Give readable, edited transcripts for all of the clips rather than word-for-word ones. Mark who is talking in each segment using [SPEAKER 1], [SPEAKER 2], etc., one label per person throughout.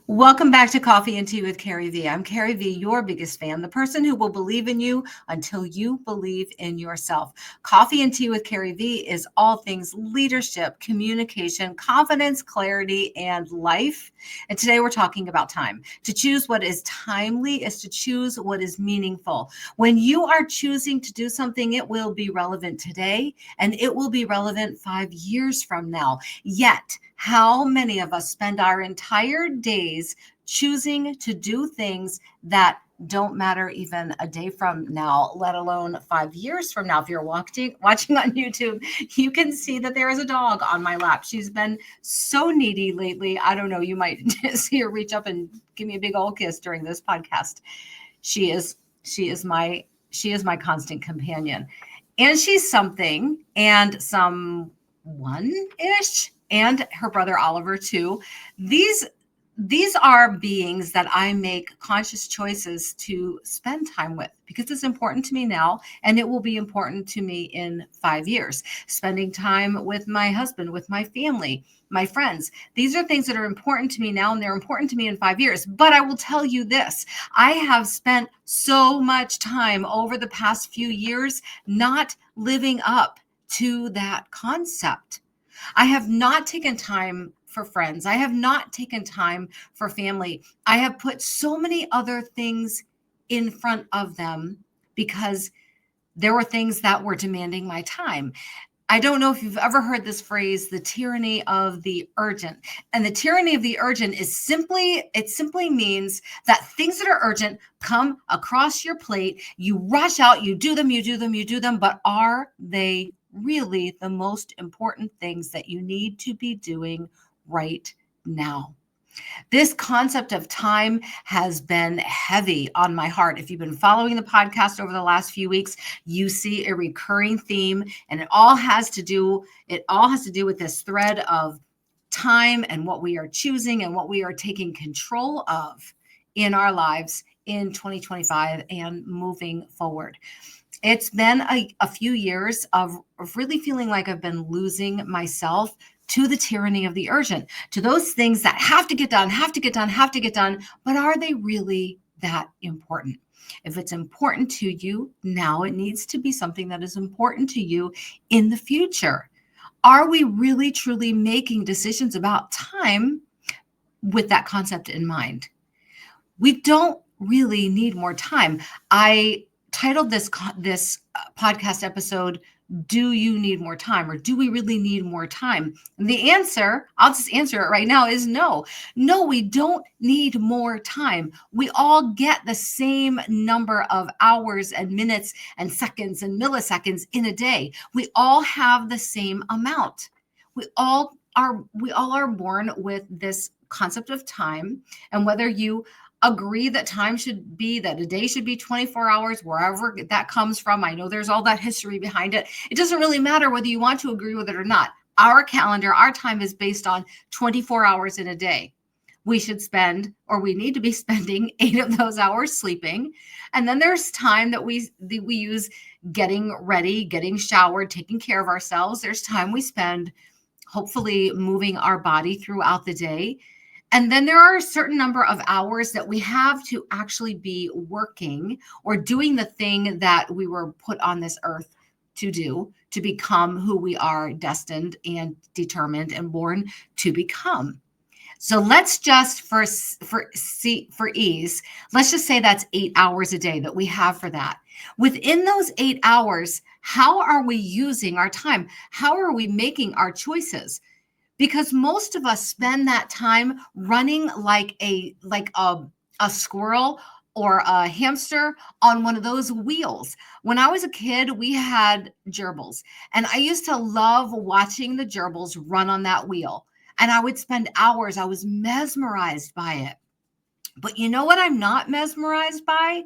[SPEAKER 1] Welcome back to Coffee and Tea with CarrieVee. I'm CarrieVee, your biggest fan, the person who will believe in you until you believe in yourself. Coffee and Tea with CarrieVee is all things leadership, communication, confidence, clarity, and life. And today we're talking about time. To choose what is timely is to choose what is meaningful. When you are choosing to do something, it will be relevant today and it will be relevant 5 years from now. Yet, how many of us spend our entire days choosing to do things that don't matter even a day from now, let alone 5 years from now? If you're watching on YouTube, you can see that there is a dog on my lap. She's been so needy lately. I don't know. You might see her reach up and give me a big old kiss during this podcast. She is my constant companion, and she's something and someone-ish, and her brother Oliver too. These are beings that I make conscious choices to spend time with because it's important to me now and it will be important to me in 5 years. Spending time with my husband, with my family, my friends. These are things that are important to me now and they're important to me in 5 years. But I will tell you this, I have spent so much time over the past few years not living up to that concept. I have not taken time for friends. I have not taken time for family. I have put so many other things in front of them because there were things that were demanding my time. I don't know if you've ever heard this phrase, the tyranny of the urgent. And the tyranny of the urgent is simply means that things that are urgent come across your plate. You rush out, you do them, but are they really the most important things that you need to be doing right now? This concept of time has been heavy on my heart. If you've been following the podcast over the last few weeks, you see a recurring theme, and it all has to do with this thread of time and what we are choosing and what we are taking control of in our lives in 2025 and moving forward. It's been a few years of really feeling like I've been losing myself to the tyranny of the urgent, to those things that have to get done, but are they really that important? If it's important to you now, it needs to be something that is important to you in the future. Are we really truly making decisions about time with that concept in mind? We don't really need more time. I titled this podcast episode, "Do you need more time?" or "Do we really need more time?" And the answer, I'll just answer it right now, is no. No, we don't need more time. We all get the same number of hours and minutes and seconds and milliseconds in a day. We all have the same amount. We all are born with this concept of time, and whether you agree that a day should be 24 hours, wherever that comes from. I know there's all that history behind it. It doesn't really matter whether you want to agree with it or not. Our calendar, our time is based on 24 hours in a day. We need to be spending 8 of those hours sleeping. And then there's time that we use getting ready, getting showered, taking care of ourselves. There's time we spend hopefully moving our body throughout the day. And then there are a certain number of hours that we have to actually be working or doing the thing that we were put on this earth to do, to become who we are destined and determined and born to become. So let's just for ease, let's just say that's 8 hours a day that we have for that. Within those 8 hours, how are we using our time? How are we making our choices? Because most of us spend that time running like a squirrel or a hamster on one of those wheels. When I was a kid, we had gerbils, and I used to love watching the gerbils run on that wheel. And I would spend hours. I was mesmerized by it. But you know what I'm not mesmerized by?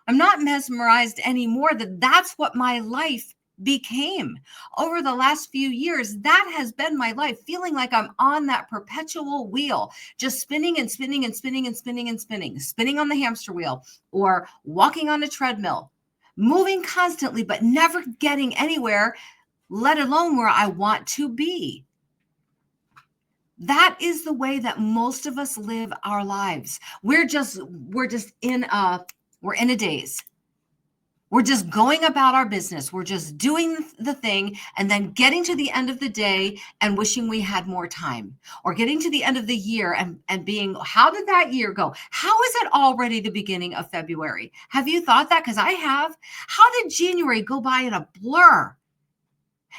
[SPEAKER 1] I'm not mesmerized anymore that's what my life became. Over the last few years, that has been my life, feeling like I'm on that perpetual wheel, just spinning and spinning and spinning and spinning and spinning on the hamster wheel or walking on a treadmill, moving constantly, but never getting anywhere, let alone where I want to be. That is the way that most of us live our lives. We're just we're in a daze. We're just going about our business. We're just doing the thing and then getting to the end of the day and wishing we had more time, or getting to the end of the year and being, how did that year go? How is it already the beginning of February? Have you thought that? Because I have. How did January go by in a blur?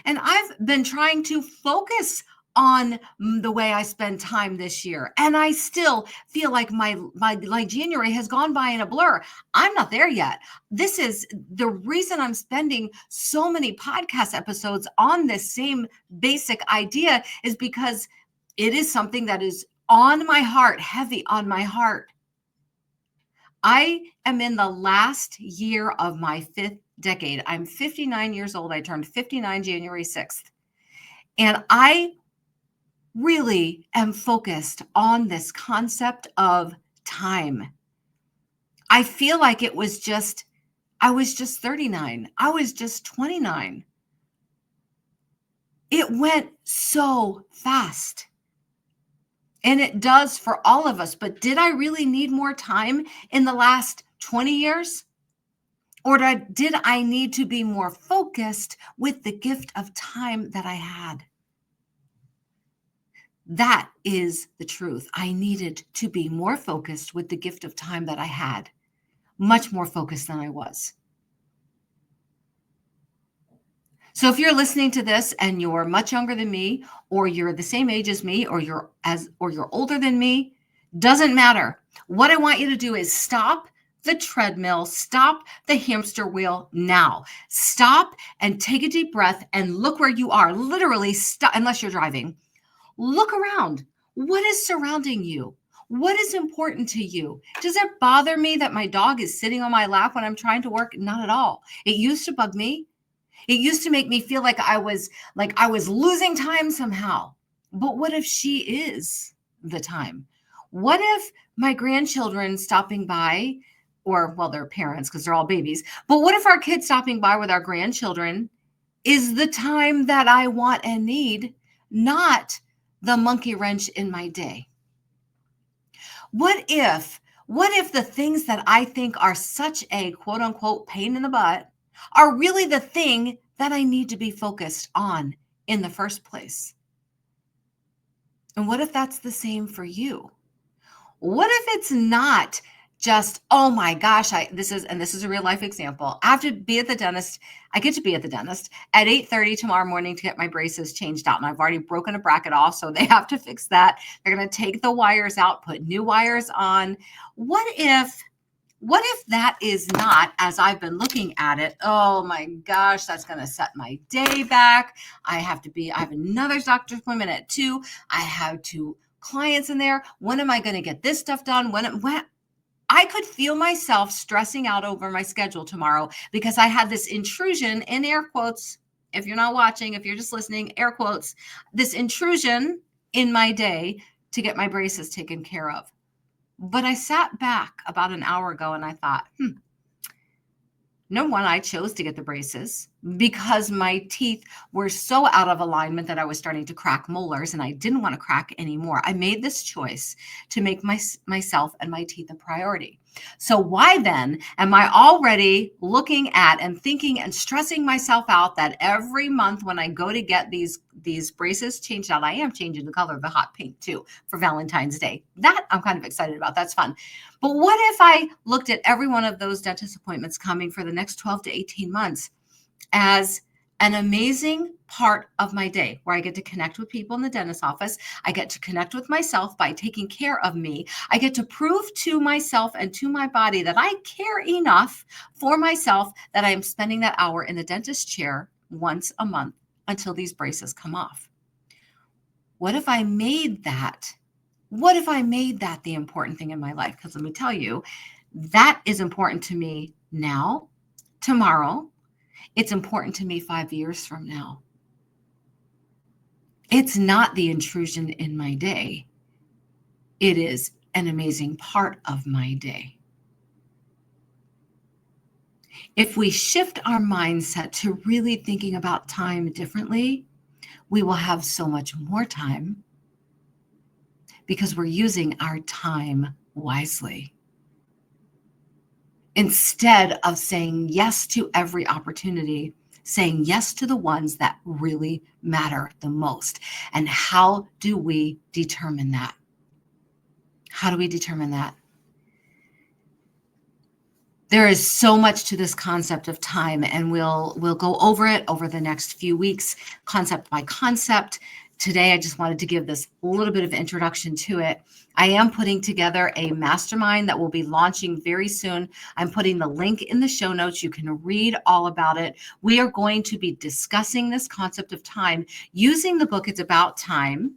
[SPEAKER 1] And I've been trying to focus on the way I spend time this year. And I still feel like my January has gone by in a blur. I'm not there yet. This is the reason I'm spending so many podcast episodes on this same basic idea, is because it is something that is on my heart, heavy on my heart. I am in the last year of my 5th decade. I'm 59 years old. I turned 59 January 6th. And I really am focused on this concept of time. I feel like I was just 39. I was just 29. It went so fast. And it does for all of us. But did I really need more time in the last 20 years? Or did I need to be more focused with the gift of time that I had? That is the truth. I needed to be more focused with the gift of time that I had, much more focused than I was. So if you're listening to this and you're much younger than me, or you're the same age as me, or you're older than me, doesn't matter. What I want you to do is stop the treadmill, stop the hamster wheel now. Stop and take a deep breath and look where you are. Literally stop, unless you're driving. Look around. What is surrounding you? What is important to you? Does it bother me that my dog is sitting on my lap when I'm trying to work? Not at all. It used to bug me. It used to make me feel like I was losing time somehow. But what if she is the time? What if my grandchildren stopping by, or, well, their parents, because they're all babies, but what if our kids stopping by with our grandchildren is the time that I want and need, not the monkey wrench in my day? What if the things that I think are such a quote unquote pain in the butt are really the thing that I need to be focused on in the first place? And what if that's the same for you? What if it's not just, oh my gosh, this is a real life example. I have to be at the dentist. I get to be at the dentist at 8:30 tomorrow morning to get my braces changed out. And I've already broken a bracket off, so they have to fix that. They're going to take the wires out, put new wires on. What if that is not, as I've been looking at it, oh my gosh, that's going to set my day back. I have another doctor's appointment at 2. I have 2 clients in there. When am I going to get this stuff done? When I could feel myself stressing out over my schedule tomorrow because I had this intrusion, in air quotes. If you're not watching, if you're just listening, air quotes, this intrusion in my day to get my braces taken care of. But I sat back about an hour ago and I thought, no one, I chose to get the braces because my teeth were so out of alignment that I was starting to crack molars and I didn't want to crack anymore. I made this choice to make myself and my teeth a priority. So why then am I already looking at and thinking and stressing myself out that every month when I go to get these braces changed out, I am changing the color of the hot pink too for Valentine's Day. That I'm kind of excited about. That's fun. But what if I looked at every one of those dentist appointments coming for the next 12 to 18 months as an amazing part of my day where I get to connect with people in the dentist office. I get to connect with myself by taking care of me. I get to prove to myself and to my body that I care enough for myself that I am spending that hour in the dentist chair once a month until these braces come off. What if I made that? What if I made that the important thing in my life? Because let me tell you, that is important to me now, tomorrow. It's important to me 5 years from now. It's not the intrusion in my day. It is an amazing part of my day. If we shift our mindset to really thinking about time differently, we will have so much more time. because we're using our time wisely. Instead of saying yes to every opportunity, saying yes to the ones that really matter the most. And how do we determine that? How do we determine that? There is so much to this concept of time, and we'll go over it over the next few weeks, concept by concept. Today, I just wanted to give this little bit of introduction to it. I am putting together a mastermind that will be launching very soon. I'm putting the link in the show notes. You can read all about it. We are going to be discussing this concept of time using the book It's About Time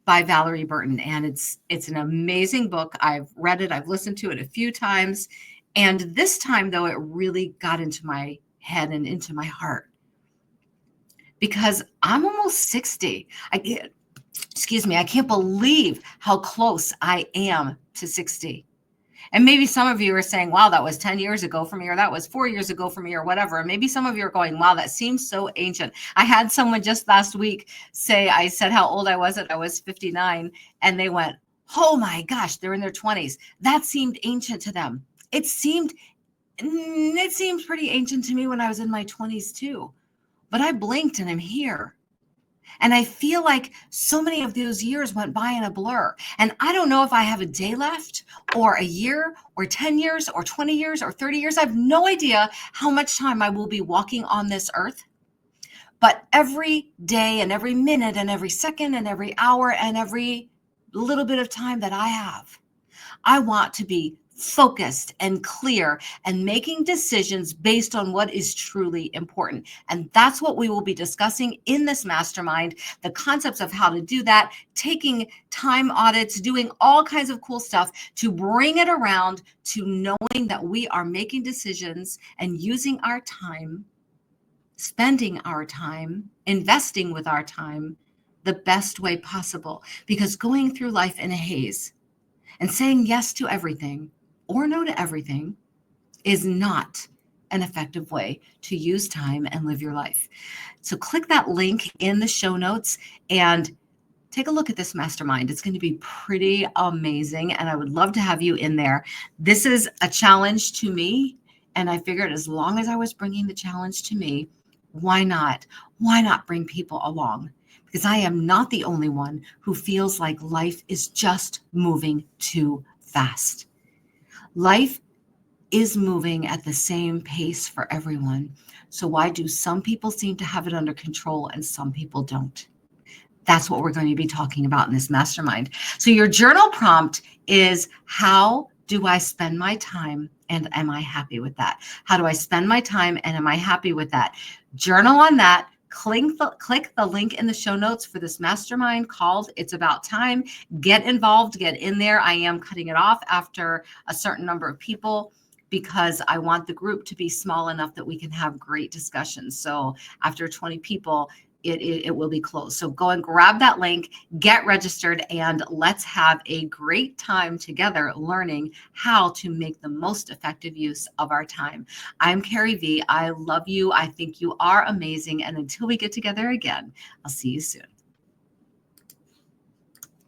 [SPEAKER 1] by Valerie Burton. And it's an amazing book. I've read it. I've listened to it a few times. And this time, though, it really got into my head and into my heart because I'm almost 60. I can't believe how close I am to 60. And maybe some of you are saying, wow, that was 10 years ago for me, or that was 4 years ago for me, or whatever. And maybe some of you are going, wow, that seems so ancient. I had someone just last week say, I said how old I was, and I was 59. And they went, oh my gosh, they're in their 20s. That seemed ancient to them. It seemed pretty ancient to me when I was in my 20s too. But I blinked and I'm here. And I feel like so many of those years went by in a blur. And I don't know if I have a day left or a year or 10 years or 20 years or 30 years. I have no idea how much time I will be walking on this earth. But every day and every minute and every second and every hour and every little bit of time that I have, I want to be focused and clear and making decisions based on what is truly important. And that's what we will be discussing in this mastermind, the concepts of how to do that, taking time audits, doing all kinds of cool stuff to bring it around to knowing that we are making decisions and using our time, spending our time, investing with our time the best way possible. Because going through life in a haze and saying yes to everything or no to everything is not an effective way to use time and live your life. So click that link in the show notes and take a look at this mastermind. It's going to be pretty amazing, and I would love to have you in there. This is a challenge to me, and I figured as long as I was bringing the challenge to me, why not? Why not bring people along? Because I am not the only one who feels like life is just moving too fast. Life is moving at the same pace for everyone. So why do some people seem to have it under control and some people don't? That's what we're going to be talking about in this mastermind. So your journal prompt is, how do I spend my time and am I happy with that? How do I spend my time and am I happy with that? Journal on that. Click the link in the show notes for this mastermind called It's About Time. Get involved, get in there. I am cutting it off after a certain number of people because I want the group to be small enough that we can have great discussions. So after 20 people, it will be closed. So go and grab that link, get registered, and let's have a great time together learning how to make the most effective use of our time. I'm CarrieVee. I love you. I think you are amazing. And until we get together again, I'll see you soon.